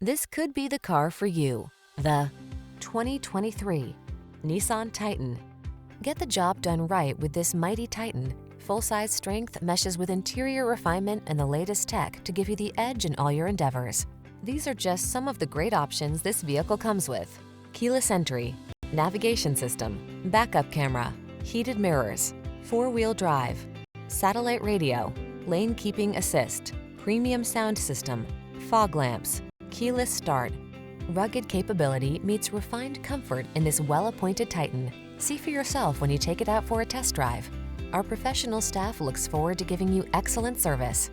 This could be the car for you. The 2023 Nissan Titan. Get the job done right with this mighty Titan. Full-size strength meshes with interior refinement and the latest tech to give you the edge in all your endeavors. These are just some of the great options this vehicle comes with: keyless entry, navigation system, backup camera, heated mirrors, four-wheel drive, satellite radio, lane keeping assist, premium sound system, fog lamps, keyless start. Rugged capability meets refined comfort in this well-appointed Titan. See for yourself when you take it out for a test drive. Our professional staff looks forward to giving you excellent service.